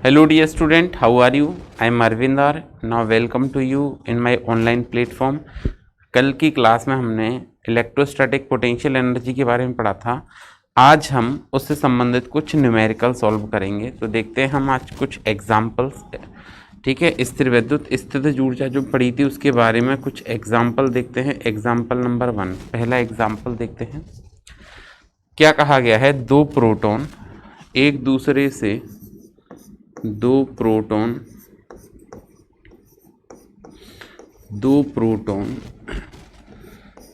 Hello dear student, how are you? I am Arvindar. Now welcome to you in my online platform. कल की class में हमने electrostatic potential energy के बारे में पढ़ा था। आज हम उससे संबंधित कुछ न्यूमेरिकल सॉल्व करेंगे। तो देखते हैं हम आज कुछ एग्जाम्पल्स, ठीक है। स्थिर विद्युत स्थितिज ऊर्जा जो पढ़ी थी उसके बारे में कुछ एग्जाम्पल देखते हैं। एग्जाम्पल नंबर 1, पहला एग्जाम्पल देखते हैं। क्या कहा गया है? दो प्रोटॉन एक दूसरे से दो प्रोटॉन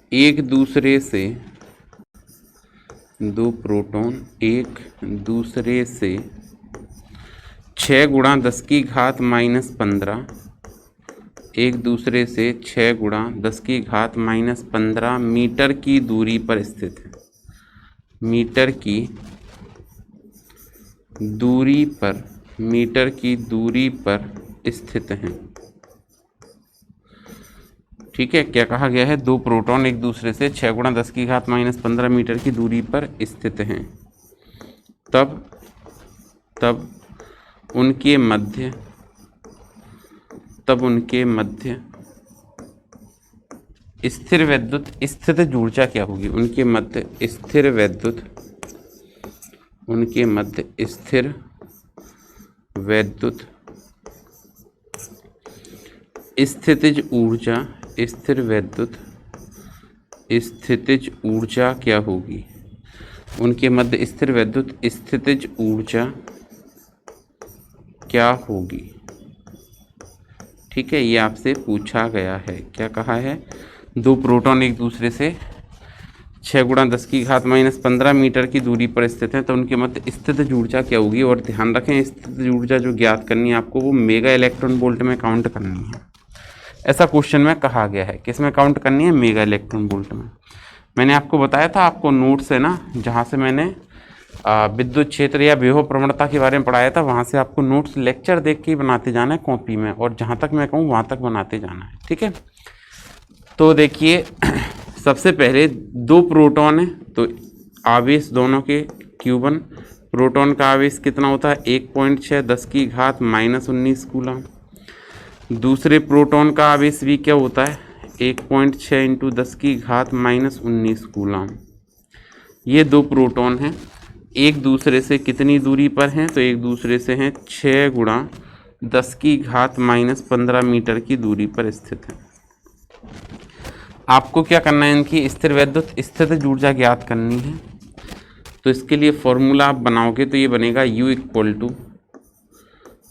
एक दूसरे से 6 गुणा 10 की घात -15 एक दूसरे से 6 गुणा 10 की घात -15 मीटर की दूरी पर स्थित है। मीटर की दूरी पर स्थित हैं। ठीक है। क्या कहा गया है? दो प्रोटॉन एक दूसरे से 6 गुणा 10 की घात -15 मीटर की दूरी पर स्थित हैं। तब उनके मध्य स्थिर विद्युत स्थितिज ऊर्जा क्या होगी? उनके मध्य स्थिर विद्युत स्थितिज ऊर्जा क्या होगी? उनके मध्य स्थिर विद्युत स्थितिज ऊर्जा क्या होगी? ठीक है, ये आपसे पूछा गया है। क्या कहा है? दो प्रोटॉन एक दूसरे से 6 गुणा 10 की घात -15 मीटर की दूरी पर स्थित हैं, तो उनके मध्य स्थितिज ऊर्जा क्या होगी? और ध्यान रखें, स्थितिज ऊर्जा जो ज्ञात करनी है आपको वो मेगा इलेक्ट्रॉन वोल्ट में काउंट करनी है। ऐसा क्वेश्चन में कहा गया है। किस में काउंट करनी है? मेगा इलेक्ट्रॉन वोल्ट में। मैंने आपको बताया था, आपको नोट्स है ना, जहाँ से मैंने विद्युत क्षेत्र या विभव प्रवणता के बारे में पढ़ाया था, वहाँ से आपको नोट्स लेक्चर देख के ही बनाते जाना है कॉपी में, और जहाँ तक मैं कहूँ वहाँ तक बनाते जाना है। ठीक है। तो देखिए, सबसे पहले दो प्रोटॉन है, तो आवेश दोनों के Q1। प्रोटॉन का आवेश कितना होता है? 1.6 10 की घात -19 कूलम। दूसरे प्रोटॉन का आवेश भी क्या होता है? 1.6 × 10 की घात -19 कूलम। ये दो प्रोटॉन हैं, एक दूसरे से कितनी दूरी पर हैं? तो एक दूसरे से हैं 6 गुणा 10 की घात -15 मीटर की दूरी पर स्थित हैं। आपको क्या करना है? इनकी स्थिर विद्युत स्थितिज ऊर्जा ज्ञात करनी है। तो इसके लिए फॉर्मूला आप बनाओगे तो ये बनेगा U =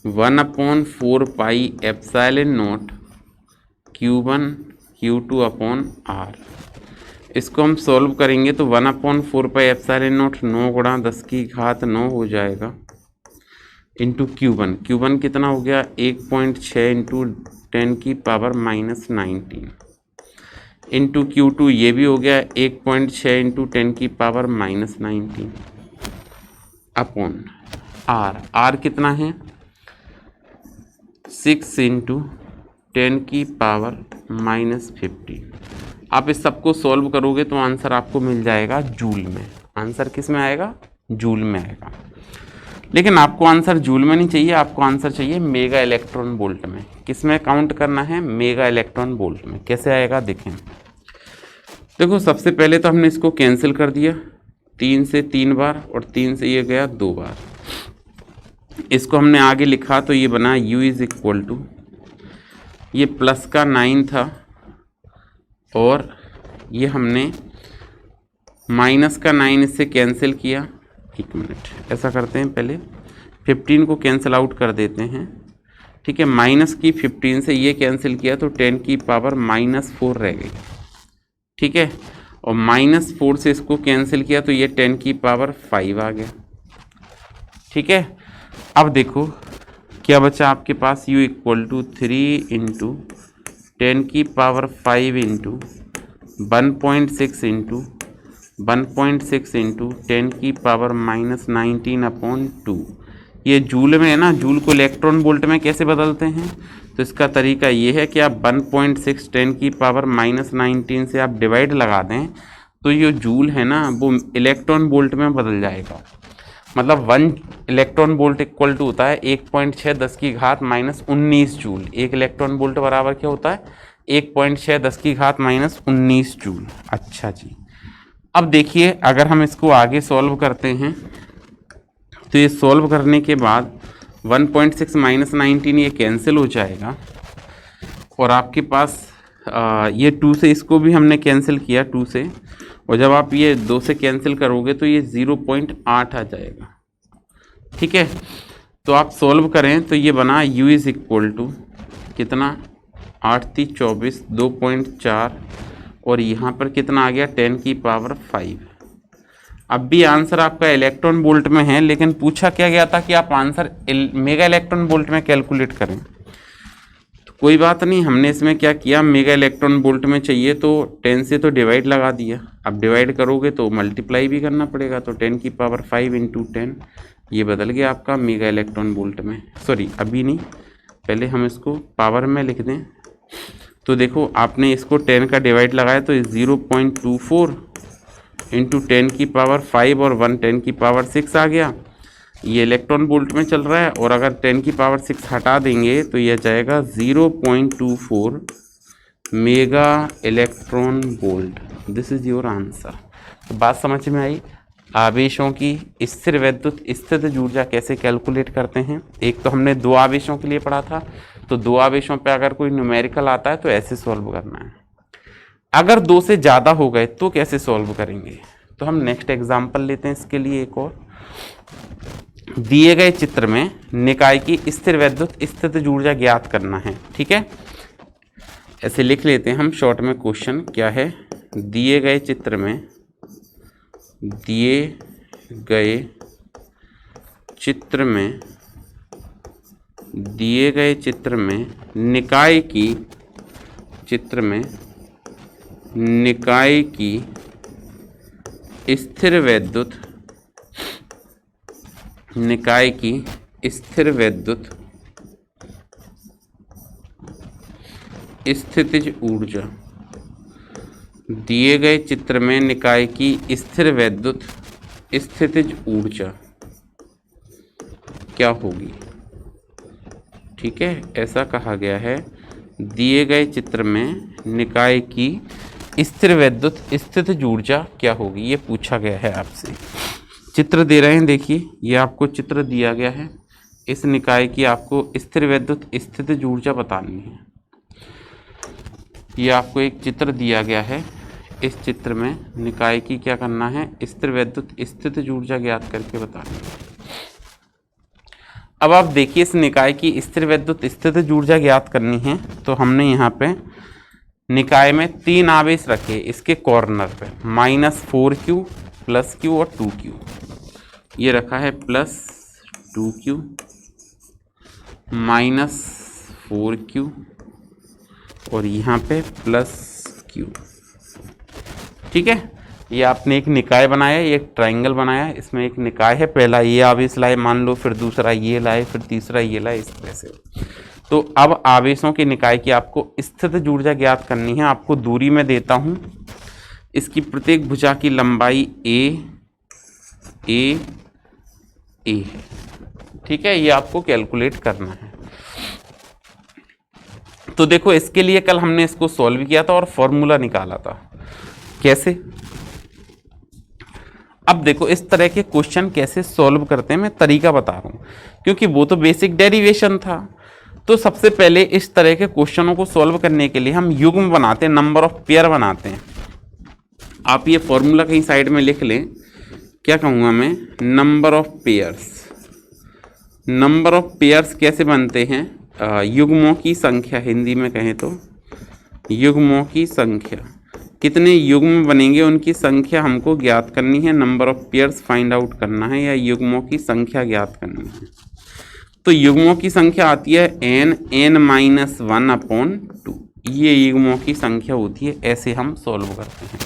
1/4πε0 Q1 Q2/R। इसको हम सॉल्व करेंगे तो 1/4πε0 9 गुणा 10 की घात 9 हो जाएगा, इंटू Q1 कितना हो गया? 1.6 × 10 की पावर -19 इंटू Q2 ये भी हो गया 1.6 × 10 की पावर -19 अपॉन R कितना है? 6 × 10 की पावर -50। आप इस सबको सॉल्व करोगे तो आंसर आपको मिल जाएगा जूल में। आंसर किस में आएगा? जूल में आएगा। लेकिन आपको आंसर जूल में नहीं चाहिए, आपको आंसर चाहिए मेगा इलेक्ट्रॉन वोल्ट में। किस में काउंट करना है? मेगा इलेक्ट्रॉन वोल्ट में। कैसे आएगा देखें। देखो, सबसे पहले तो हमने इसको कैंसिल कर दिया, 3 से 3 बार और 3 से ये गया 2 बार। इसको हमने आगे लिखा तो ये बना U = ये प्लस का 9 था और ये हमने माइनस का 9 इससे कैंसिल किया। एक मिनट, ऐसा करते हैं, पहले 15 को कैंसिल आउट कर देते हैं। ठीक है, माइनस की 15 से ये कैंसिल किया तो 10 की पावर -4 रह गई। ठीक है, और -4 से इसको कैंसिल किया तो ये 10 की पावर 5 आ गया। ठीक है, अब देखो क्या बचा आपके पास? U = 3 × 10 की पावर 5 × 1.6 × 10 की पावर -19/2। ये जूल में है ना, जूल को इलेक्ट्रॉन वोल्ट में कैसे बदलते हैं? तो इसका तरीका ये है कि आप 1.6 10 की पावर -19 से आप डिवाइड लगा दें तो ये जूल है ना वो इलेक्ट्रॉन वोल्ट में बदल जाएगा। मतलब 1 इलेक्ट्रॉन वोल्ट इक्वल टू होता है 1.6 10 की घात माइनस 19 जूल। 1 इलेक्ट्रॉन वोल्ट बराबर क्या होता है? 1.6 10 की घात माइनस 19 जूल। अच्छा जी, अब देखिए अगर हम इसको आगे सॉल्व करते हैं तो ये सॉल्व करने के बाद 1.6 माइनस 19 ये कैंसिल हो जाएगा और आपके पास ये 2 से इसको भी हमने कैंसिल किया 2 से, और जब आप ये 2 से कैंसिल करोगे तो ये 0.8 आ जाएगा। ठीक है, तो आप सॉल्व करें तो ये बना u इज़ इक्वल टू कितना 8 3 24 2.4 और यहाँ पर कितना आ गया 10 की पावर 5। अब भी आंसर आपका इलेक्ट्रॉन वोल्ट में है, लेकिन पूछा क्या गया था कि आप आंसर मेगा इलेक्ट्रॉन वोल्ट में कैलकुलेट करें। तो कोई बात नहीं, हमने इसमें क्या किया, मेगा इलेक्ट्रॉन वोल्ट में चाहिए तो 10 से तो डिवाइड लगा दिया। अब डिवाइड करोगे तो मल्टीप्लाई भी करना पड़ेगा, तो 10 की पावर 5 इंटू 10 ये बदल गया आपका मेगा इलेक्ट्रॉन वोल्ट में। सॉरी अभी नहीं, पहले हम इसको पावर में लिख दें। तो देखो आपने इसको 10 का डिवाइड लगाया तो 0.24 इंटू 10 की पावर 5 और 1 10 की पावर 6 आ गया। ये इलेक्ट्रॉन वोल्ट में चल रहा है, और अगर 10 की पावर 6 हटा देंगे तो ये जाएगा 0.24 mega electron volt. This is your answer. तो बात समझ में आई? आवेशों की स्थिर वैद्युत स्थितिज ऊर्जा कैसे कैलकुलेट करते हैं। एक तो हमने 2 आवेशों के लिए पढ़ा था, तो 2 आवेशों पे अगर कोई न्यूमेरिकल आता है तो ऐसे सॉल्व करना है। अगर 2 से ज़्यादा हो गए तो कैसे सॉल्व करेंगे, तो हम नेक्स्ट एग्जाम्पल लेते हैं इसके लिए एक और। दिए गए चित्र में निकाय की स्थिर वैद्युत स्थितिज ऊर्जा ज्ञात करना है। ठीक है, ऐसे लिख लेते हैं हम शॉर्ट में। क्वेश्चन क्या है, दिए गए चित्र में निकाय की स्थिर वैद्युत स्थितिज ऊर्जा, दिए गए चित्र में निकाय की स्थिर वैद्युत स्थितिज ऊर्जा क्या होगी। ठीक है, ऐसा कहा गया है, दिए गए चित्र में निकाय की स्थिर वैद्युत स्थितिज ऊर्जा क्या होगी, ये पूछा गया है आपसे। चित्र दे रहे हैं, देखिए ये आपको चित्र दिया गया है, इस निकाय की आपको स्थिर वैद्युत स्थितिज ऊर्जा बतानी है। ये आपको एक चित्र दिया गया है, इस चित्र में निकाय की क्या करना है, स्थिर वैद्युत स्थितिज ऊर्जा ज्ञात करके बतानी है। अब आप देखिए इस निकाय की स्थिर वैद्युत स्थितिज ऊर्जा ज्ञात करनी है, तो हमने यहाँ पे निकाय में 3 आवेश रखे इसके कॉर्नर पे, -4q +q और 2q। ये रखा है +2q -4q और यहाँ पे +q। ठीक है, ये आपने एक निकाय बनाया, एक ट्रायंगल बनाया, इसमें एक निकाय है, पहला ये आवेश लाए मान लो, फिर दूसरा ये लाए, फिर तीसरा ये लाए, इस तरह से। तो अब आवेशों के निकाय की आपको स्थितिज ऊर्जा ज्ञात करनी है। आपको दूरी में देता हूँ, इसकी प्रत्येक भुजा की लंबाई ए है। ठीक है, ये आपको कैलकुलेट करना है। तो देखो इसके लिए कल हमने इसको सॉल्व किया था और फॉर्मूला निकाला था। कैसे, अब देखो इस तरह के क्वेश्चन कैसे सॉल्व करते हैं, मैं तरीका बता रहा हूँ, क्योंकि वो तो बेसिक डेरिवेशन था। तो सबसे पहले इस तरह के क्वेश्चनों को सॉल्व करने के लिए हम युग्म बनाते हैं, नंबर ऑफ पेयर बनाते हैं। आप ये फॉर्मूला कहीं साइड में लिख लें, क्या कहूँगा मैं, नंबर ऑफ पेयर्स कैसे बनते हैं, युग्मों की संख्या, हिंदी में कहें तो युग्मों की संख्या, कितने युग्म बनेंगे उनकी संख्या हमको ज्ञात करनी है, number of pairs find out करना है, या युग्मों की संख्या ज्ञात करनी है। तो युग्मों की संख्या आती है n-1/2, ये युग्मों की संख्या होती है। ऐसे हम सॉल्व करते हैं।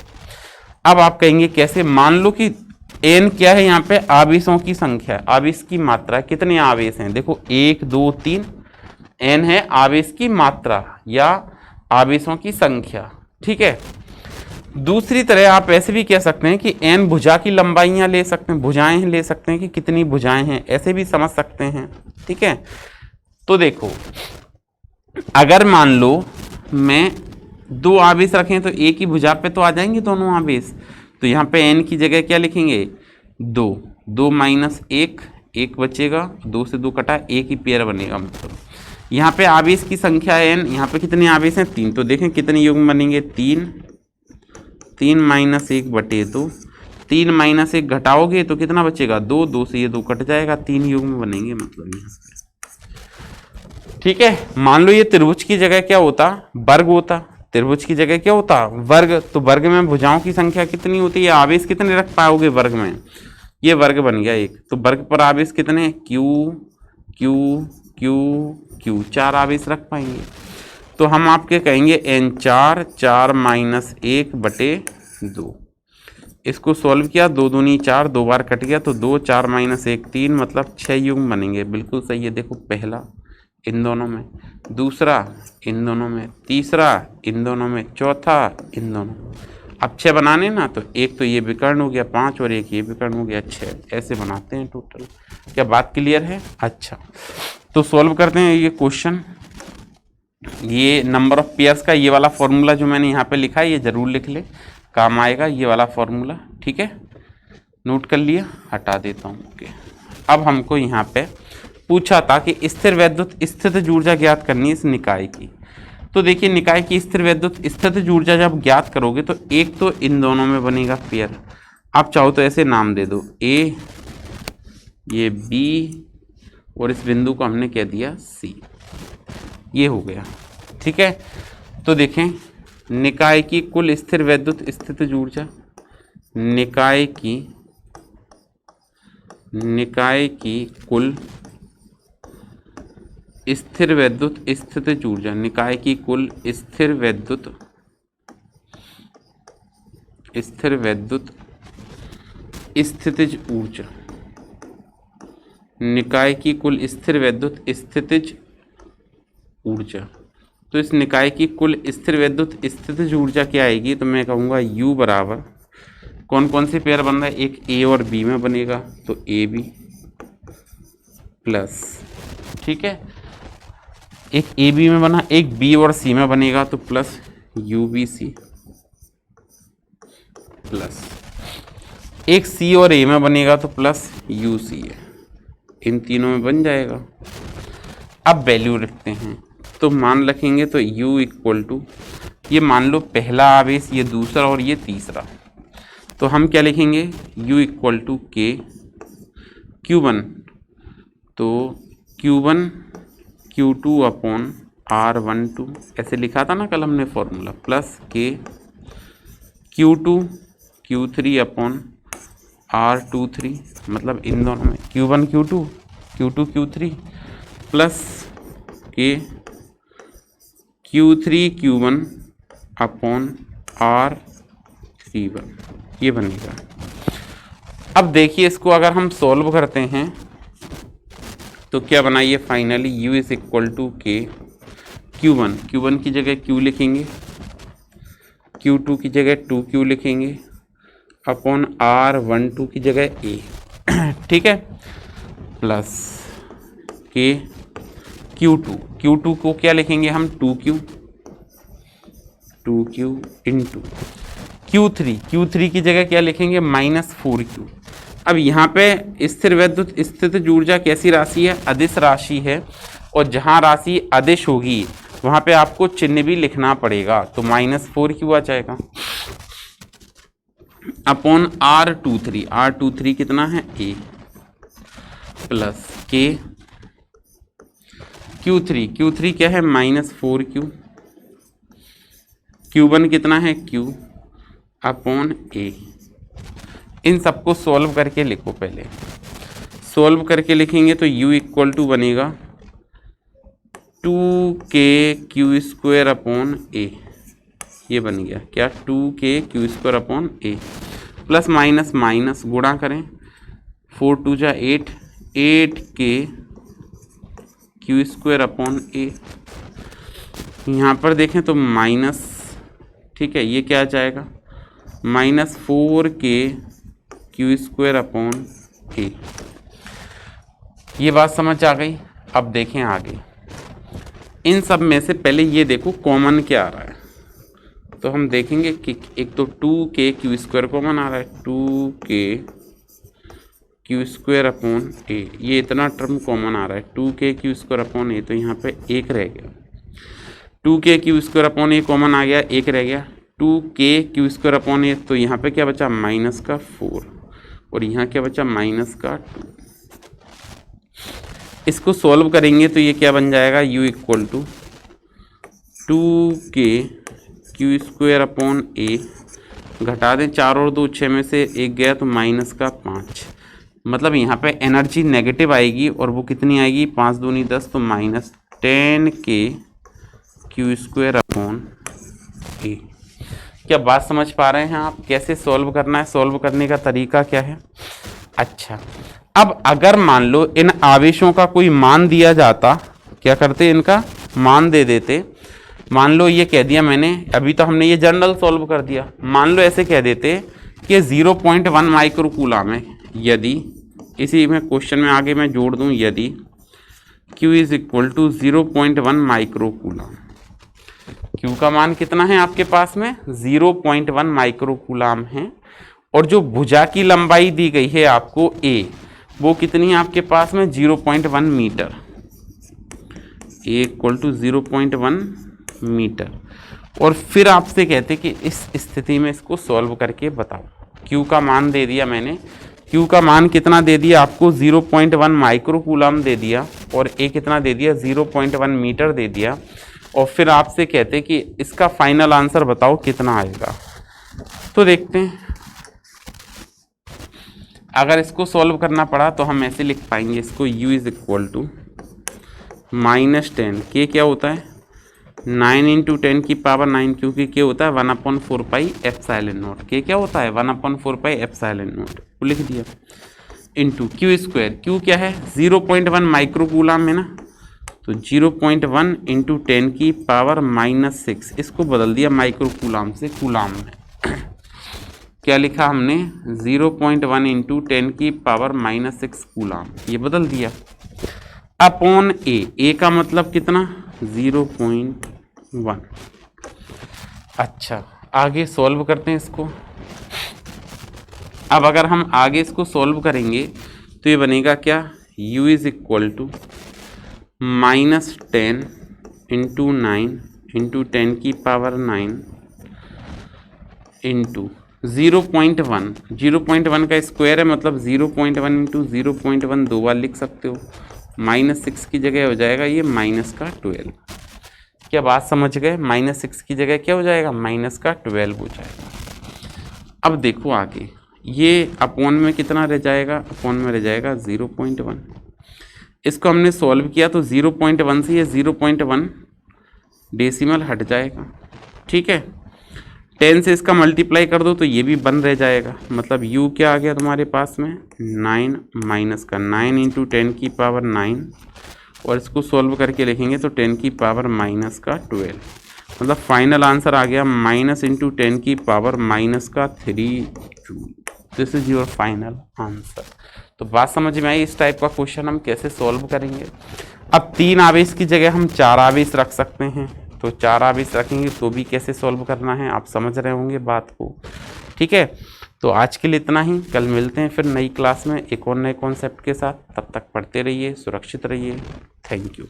अब आप कहेंगे कैसे, मान लो कि n क्या है, यहाँ पे आवेशों की संख्या, आवेश की मात्रा, कितने आवेश हैं, देखो 1 2 3, n है आवेश की मात्रा या आवेशों की संख्या। ठीक है, दूसरी तरह आप ऐसे भी कह सकते हैं कि n भुजा की लंबाइयां ले सकते हैं, भुजाएं ले सकते हैं कि कितनी भुजाएं हैं, ऐसे भी समझ सकते हैं। ठीक है, तो देखो अगर मान लो मैं दो आवेश रखें तो एक ही भुजा पे तो आ जाएंगे दोनों आवेश, तो यहाँ पे n की जगह क्या लिखेंगे, दो, दो माइनस एक, एक बचेगा, दो से दो कटा, एक ही पेयर बनेगा। मतलब यहाँ पे आवेश की संख्या n, यहाँ पे कितने आवेश हैं, तीन, तो देखें कितने युग्म बनेंगे, तीन, तीन माइनस एक बटे दो, तीन माइनस एक घटाओगे तो कितना बचेगा, दो, दो से ये दो कट जाएगा, तीन युग्म बनेंगे मतलब यहाँ पे। ठीक है, मान लो ये त्रिभुज की जगह क्या होता, वर्ग होता, त्रिभुज की जगह क्या होता, वर्ग, तो वर्ग में भुजाओं की संख्या कितनी होती है, आवेश कितने रख पाओगे वर्ग में, ये वर्ग बन गया एक, तो वर्ग पर आवेश कितने, क्यू क्यू क्यू क्यू, चार आवेश रख पाएंगे। तो हम आपके कहेंगे n चार, चार माइनस एक बटे दो, इसको सॉल्व किया, दो दूनी चार, दो बार कट गया तो दो, चार माइनस एक तीन, मतलब छह युग्म बनेंगे। बिल्कुल सही है, देखो पहला इन दोनों में, दूसरा इन दोनों में, तीसरा इन दोनों में, चौथा इन दोनों में। अब छः बनाने ना, तो एक तो ये विकर्ण हो गया पाँच और एक ये विकर्ण हो गया छः, ऐसे बनाते हैं टोटल। क्या बात क्लियर है? अच्छा, तो सॉल्व करते हैं ये क्वेश्चन। ये नंबर ऑफ पेयर्स का ये वाला फॉर्मूला जो मैंने यहाँ पे लिखा है ये जरूर लिख ले, काम आएगा ये वाला फॉर्मूला। ठीक है, नोट कर लिया, हटा देता हूँ। ओके, अब हमको यहाँ पे पूछा था कि स्थिर वैद्युत स्थितिज ऊर्जा ज्ञात करनी है इस निकाय की। तो देखिए निकाय की स्थिर वैद्युत स्थितिज ऊर्जा जब ज्ञात करोगे तो एक तो इन दोनों में बनेगा पेयर, आप चाहो तो ऐसे नाम दे दो, ए, ये बी, और इस बिंदु को हमने कह दिया सी, ये हो गया। ठीक है, तो देखें निकाय की कुल स्थिर वैद्युत स्थितिज ऊर्जा, निकाय की कुल स्थिर वैद्युत स्थितिज ऊर्जा, निकाय की कुल स्थिर वैद्युत स्थितिज ऊर्जा, निकाय की कुल स्थिर वैद्युत स्थितिज ऊर्जा। तो इस निकाय की कुल स्थिर वैद्युत स्थितिज ऊर्जा क्या आएगी, तो मैं कहूँगा U बराबर, कौन कौन से पेयर बन रहा है, एक A और B में बनेगा तो AB प्लस, ठीक है, एक AB में बना, एक B और C में बनेगा तो प्लस UBC प्लस, एक C और A में बनेगा तो प्लस UCA, इन तीनों में बन जाएगा। अब वैल्यू रखते हैं, तो मान रखेंगे तो U इक्वल टू, ये मान लो पहला आवेश, ये दूसरा और ये तीसरा, तो हम क्या लिखेंगे, U equal to K Q1, तो Q1 Q2 अपॉन R12, ऐसे लिखा था ना कल हमने formula, plus K Q2 Q3 upon R23, मतलब इन दोनों में Q1 Q2 Q2 Q3 plus K Q3 Q1 upon R31, ये बनेगा। अब देखिए इसको अगर हम सॉल्व करते हैं तो क्या बनाइए, finally U is equal to K Q1 की जगह Q लिखेंगे, Q2 की जगह 2Q लिखेंगे, अपॉन R12 की जगह A, ठीक है, प्लस K Q2 को क्या लिखेंगे हम, 2Q इंटू Q3 की जगह क्या लिखेंगे, माइनस 4Q। अब यहाँ पे स्थिर वैद्युत स्थितिज ऊर्जा कैसी राशि है, अदिश राशि है, और जहाँ राशि अदिश होगी वहाँ पे आपको चिन्ह भी लिखना पड़ेगा, तो माइनस 4Q आ जाएगा, अपॉन R23 कितना है A, प्लस K Q3 क्या है, माइनस 4Q, Q1 कितना है Q अपॉन A। इन सबको सॉल्व करके लिखो, पहले सॉल्व करके लिखेंगे तो U इक्वल टू बनेगा 2KQ² अपॉन A, ये बन गया क्या, 2KQ² upon A, plus minus minus गुणा करें, 4 2 जा 8, 8KQ² अपॉन A, यहाँ पर देखें तो माइनस, ठीक है, ये क्या आ जाएगा -4k Q² अपॉन ए। ये बात समझ आ गई। अब देखें आगे, इन सब में से पहले ये देखो कॉमन क्या आ रहा है, तो हम देखेंगे कि एक तो 2k Q² कॉमन आ रहा है, 2k Q² अपॉन ए, ये इतना टर्म कॉमन आ रहा है, 2k Q² अपॉन ए, तो यहाँ पे एक रह गया, 2k Q² अपॉन ए कॉमन आ गया, एक रह गया, 2k Q² अपॉन ए, तो यहाँ पे क्या बचा -4, और यहाँ क्या बचा -2। इसको सॉल्व करेंगे तो ये क्या बन जाएगा, u equal to 2k Q² upon a, घटा दें 4 और 2 6 में से एक गया तो -5, मतलब यहाँ पे एनर्जी नेगेटिव आएगी, और वो कितनी आएगी, 5 दूनी 10, तो -10k Q² अपॉन ए। क्या बात समझ पा रहे हैं आप, कैसे सॉल्व करना है, सॉल्व करने का तरीका क्या है। अच्छा, अब अगर मान लो इन आवेशों का कोई मान दिया जाता, क्या करते, इनका मान दे देते। मान लो ये कह दिया मैंने, अभी तो हमने ये जनरल सॉल्व कर दिया, मान लो ऐसे कह देते कि 0.1 माइक्रो कूलम है, यदि इसी में क्वेश्चन में आगे मैं जोड़ दूं, यदि Q is equal to 0.1 micro coulomb, Q का मान कितना है आपके पास में, 0.1 माइक्रो कूलम है, और जो भुजा की लंबाई दी गई है आपको A, वो कितनी है आपके पास में, 0.1 meter, A equal to 0.1 meter. और फिर आपसे कहते कि इस स्थिति में इसको सॉल्व करके बताओ। Q का मान दे दिया मैंने, Q का मान कितना दे दिया आपको, 0.1 माइक्रो कूलम दे दिया, और A कितना दे दिया, 0.1 मीटर दे दिया, और फिर आपसे कहते कि इसका फाइनल आंसर बताओ कितना आएगा। तो देखते हैं, अगर इसको सॉल्व करना पड़ा तो हम ऐसे लिख पाएंगे इसको, u is equal to -10, k क्या होता है, 9 × 10 की पावर 9, क्योंकि k होता है 1/4 पाई एप्सिलॉन नॉट, k क्या होता है 1/4 पाई एप्सिलॉन नॉट, वो लिख दिया, इंटू Q², Q क्या है 0.1 माइक्रो कूलम है ना, तो 0.1 × 10 की पावर -6, इसको बदल दिया माइक्रो कूलम से कूलम में, क्या लिखा हमने, 0.1 × 10 की पावर -6 कूलम, ये बदल दिया, अपॉन ए का मतलब कितना, 0.1। अच्छा, आगे सॉल्व करते हैं इसको। अब अगर हम आगे इसको सॉल्व करेंगे तो ये बनेगा क्या, u इज इक्वल टू -10 × 9 × 10 की पावर 9 इंटू 0.1 का स्क्वायर है, मतलब 0.1 × 0.1 दो बार लिख सकते हो, -6 की जगह हो जाएगा ये -12। क्या बात समझ गए, -6 की जगह क्या हो जाएगा, -12 हो जाएगा। अब देखो आगे, ये अपॉन में कितना रह जाएगा, अपॉन में रह जाएगा 0.1। इसको हमने सॉल्व किया तो 0.1 से ये 0.1 डेसिमल हट जाएगा, ठीक है। 10 से इसका मल्टीप्लाई कर दो तो ये भी 1 रह जाएगा, मतलब u क्या आ गया तुम्हारे पास में, 9 माइनस का 9 × 10 की पावर 9, और इसको सॉल्व करके लिखेंगे तो 10 की पावर -12, मतलब फाइनल आंसर आ गया -10 की power -3 joule. This is your final answer. तो बात समझ में आई, इस टाइप का क्वेश्चन हम कैसे सॉल्व करेंगे। अब 3 आवेश की जगह हम 4 आवेश रख सकते हैं, तो 4 आवेश रखेंगे तो भी कैसे सॉल्व करना है आप समझ रहे होंगे बात को, ठीक है। तो आज के लिए इतना ही, कल मिलते हैं फिर नई क्लास में एक और नए कॉन्सेप्ट के साथ। तब तक पढ़ते रहिए, सुरक्षित रहिए। Thank you.